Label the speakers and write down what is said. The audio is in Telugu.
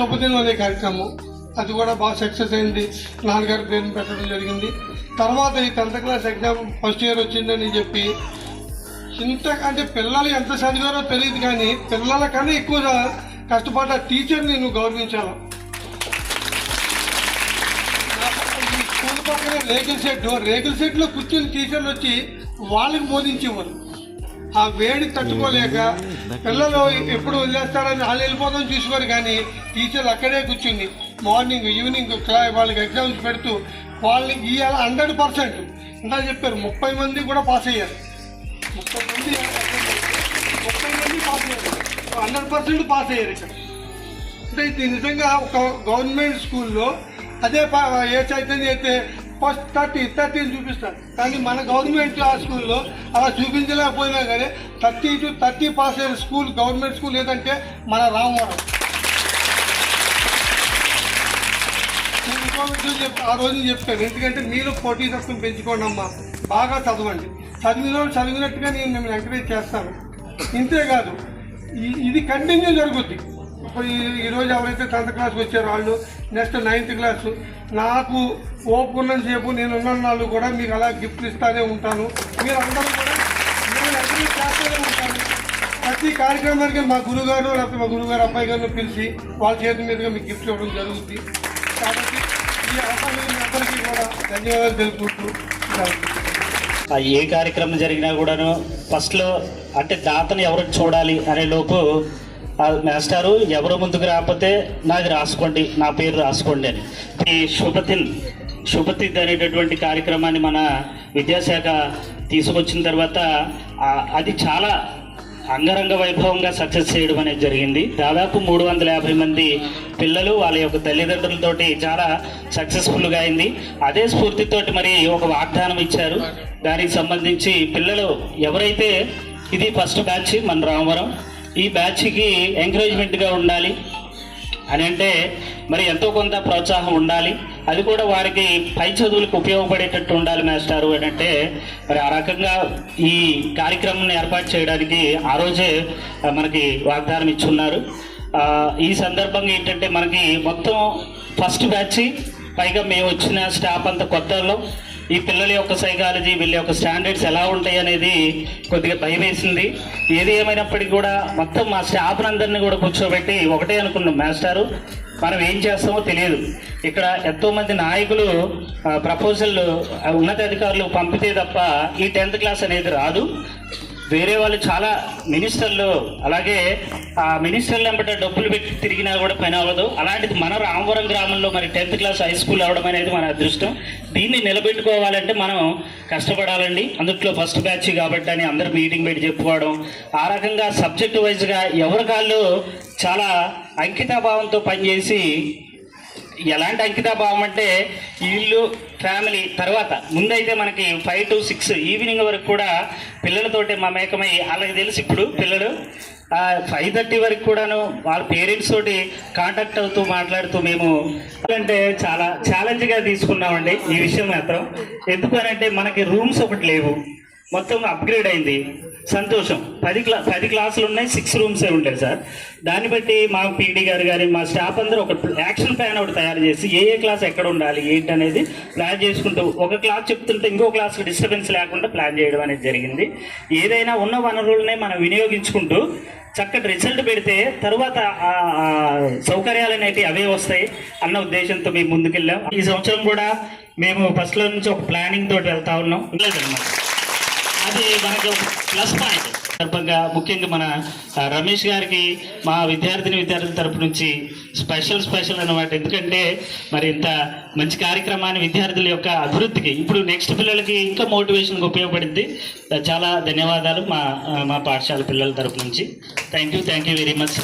Speaker 1: శుభదినం అనే కార్యక్రమం, అది కూడా బాగా సక్సెస్ అయింది. నాన్నగారి పేరుని పెట్టడం జరిగింది. తర్వాత ఈ 10th class exam first year వచ్చిందని చెప్పి ఇంత అంటే పిల్లలు ఎంత చదివారో తెలియదు, కానీ పిల్లల కన్నా ఎక్కువ కష్టపడ్డ టీచర్ని నువ్వు గౌరవించాలి. ఈ స్కూల్ పక్కనే రేకుల షెడ్లో కూర్చుని టీచర్లు వచ్చి వాళ్ళకి బోధించేవారు. ఆ వేడి తట్టుకోలేక పిల్లలు ఎప్పుడు వదిలేస్తారని వాళ్ళు వెళ్ళిపోతాం చూసేవారు, కానీ టీచర్లు అక్కడే కూర్చుని మార్నింగ్ ఈవినింగ్ వాళ్ళకి ఎగ్జామ్స్ పెడుతూ వాళ్ళని ఇవాళ 100% ఇంకా చెప్పారు 30 మంది కూడా పాస్ అయ్యారు. 30 మంది పాస్ అయ్యారు, 100% పాస్ అయ్యారు. ఇక్కడ అంటే ఇది నిజంగా ఒక గవర్నమెంట్ స్కూల్లో అదే ఏ చైతన్య అయితే ఫస్ట్ 30 చూపిస్తారు, కానీ మన గవర్నమెంట్ ఆ స్కూల్లో అలా చూపించలేకపోయినా కానీ 30 to 30 పాస్ అయిన స్కూల్ గవర్నమెంట్ స్కూల్ ఏదంటే మన రామవరం. ఇంకో విషయం ఆ రోజు చెప్తాను, ఎందుకంటే మీరు పోటీ తత్వం పెంచుకోండి అమ్మా, బాగా చదవండి, చదివినట్టుగా నేను మిమ్మల్ని ఎంకరేజ్ చేస్తాను. ఇంతేకాదు ఇది కంటిన్యూ జరుగుద్ది. ఇప్పుడు ఈరోజు ఎవరైతే 10th క్లాస్కి వచ్చారో వాళ్ళు నెక్స్ట్ 9th క్లాసు, నాకు ఓపుకున్నంత సేపు నేను ఉన్న కూడా మీకు అలా గిఫ్ట్లు ఇస్తానే ఉంటాను. మీరు అందరూ కూడా నేను ఎంకరేజ్ చేస్తూనే ఉంటాను. ప్రతి కార్యక్రమానికి మా గురుగారు లేకపోతే మా గురుగారు అబ్బాయి గారిని పిలిచి వాళ్ళ చేతి మీదుగా మీకు గిఫ్ట్ ఇవ్వడం జరుగుతుంది. కాబట్టి ఈ అవసరం అందరికీ కూడా ధన్యవాదాలు తెలుపుకుంటూ
Speaker 2: ఏ కార్యక్రమం జరిగినా కూడాను ఫస్ట్లో అంటే దాతను ఎవరు చూడాలి అనే లోపు మాస్టారు ఎవరు ముందుకు రాకపోతే నాది రాసుకోండి, నా పేరు రాసుకోండి అని. ఈ శుభతిథ్ అనేటటువంటి కార్యక్రమాన్ని మన విద్యాశాఖ తీసుకొచ్చిన తర్వాత అది చాలా అంగరంగ వైభవంగా సక్సెస్ చేయడం అనేది జరిగింది. దాదాపు 350 మంది పిల్లలు వాళ్ళ యొక్క తల్లిదండ్రులతోటి చాలా సక్సెస్ఫుల్గా అయింది. అదే స్ఫూర్తితోటి మరి ఒక వాగ్దానం ఇచ్చారు. దానికి సంబంధించి పిల్లలు ఎవరైతే ఇది ఫస్ట్ బ్యాచ్ మన రామవరం, ఈ బ్యాచ్కి ఎంకరేజ్మెంట్గా ఉండాలి అని అంటే మరి ఎంతో కొంత ప్రోత్సాహం ఉండాలి, అది కూడా వారికి పై చదువులకు ఉపయోగపడేటట్టు ఉండాలి మాస్టారు అని అంటే మరి ఆ రకంగా ఈ కార్యక్రమం ఏర్పాటు చేయడానికి ఆ రోజే మనకి వాగ్దానం ఇచ్చున్నారు. ఈ సందర్భంగా ఏంటంటే మనకి మొత్తం ఫస్ట్ బ్యాచ్ పైగా మేము వచ్చిన స్టాఫ్ అంతా కొత్తలో ఈ పిల్లల యొక్క సైకాలజీ వీళ్ళ యొక్క స్టాండర్డ్స్ ఎలా ఉంటాయి అనేది కొద్దిగా భయం వేసింది. ఏది ఏమైనప్పటికీ కూడా మొత్తం మా స్టాఫ్ అందరినీ కూడా కూర్చోబెట్టి ఒకటే అనుకున్నాం, మాస్టారు మనం ఏం చేస్తామో తెలియదు, ఇక్కడ ఎంతోమంది నాయకులు ప్రపోజల్ ఉన్నతాధికారులు పంపితే తప్ప ఈ 10th క్లాస్ అనేది రాదు. వేరే వాళ్ళు చాలా మినిస్టర్లు అలాగే ఆ మినిస్టర్లు వెంబట డబ్బులు పెట్టి తిరిగినా కూడా పని అవ్వదు. అలాంటిది మన రామవరం గ్రామంలో మరి 10th క్లాస్ హై స్కూల్ అవడం అనేది మన అదృష్టం. దీన్ని నిలబెట్టుకోవాలంటే మనం కష్టపడాలండి. అందుట్లో ఫస్ట్ బ్యాచ్ కాబట్టి అని అందరు మీటింగ్ పెట్టి చెప్పుకోవడం, ఆ రకంగా సబ్జెక్ట్ వైజ్గా ఎవరి కాళ్ళు చాలా అంకితాభావంతో పనిచేసి, ఎలాంటి అంకితాభావం అంటే ఇల్లు ఫ్యామిలీ తర్వాత ముందైతే మనకి 5 to 6 ఈవినింగ్ వరకు కూడా పిల్లలతోటి మమేకమై వాళ్ళకి తెలిసి ఇప్పుడు పిల్లలు 5:30 వరకు కూడాను వాళ్ళ పేరెంట్స్ తోటి కాంటాక్ట్ అవుతూ మాట్లాడుతూ మేము అంటే చాలా ఛాలెంజ్గా తీసుకున్నామండి ఈ విషయం మాత్రం. ఎందుకు అని అంటే మనకి రూమ్స్ ఒకటి లేవు, మొత్తం అప్గ్రేడ్ అయింది, సంతోషం. 10 క్లాసులు ఉన్నాయి, 6 రూమ్సే ఉండేది సార్. దాన్ని బట్టి మా పీడీ గారు కానీ మా స్టాఫ్ అందరూ ఒక యాక్షన్ ప్లాన్ ఒకటి తయారు చేసి ఏ క్లాస్ ఎక్కడ ఉండాలి ఏంటి అనేది ప్లాన్ చేసుకుంటూ ఒక క్లాస్ చెప్తుంటే ఇంకో క్లాస్కి డిస్టర్బెన్స్ లేకుండా ప్లాన్ చేయడం అనేది జరిగింది. ఏదైనా ఉన్న వనరులనే మనం వినియోగించుకుంటూ చక్కటి రిజల్ట్ పెడితే తర్వాత సౌకర్యాలు అనేవి అవే వస్తాయి అన్న ఉద్దేశంతో మేము ముందుకెళ్ళాం. ఈ సంవత్సరం కూడా మేము ఫస్ట్లో నుంచి ఒక ప్లానింగ్ తోటి వెళ్తా ఉన్నాం. అది మనకి ఒక ప్లస్ పాయింట్. సందర్భంగా ముఖ్యంగా మన రమేష్ గారికి మా విద్యార్థుల తరపు నుంచి స్పెషల్ అన్నమాట. ఎందుకంటే మరి ఇంత మంచి కార్యక్రమాన్ని విద్యార్థుల యొక్క అభివృద్ధికి ఇప్పుడు నెక్స్ట్ పిల్లలకి ఇంకా మోటివేషన్కి ఉపయోగపడింది. చాలా ధన్యవాదాలు మా పాఠశాల పిల్లల తరపు నుంచి. Thank you very much.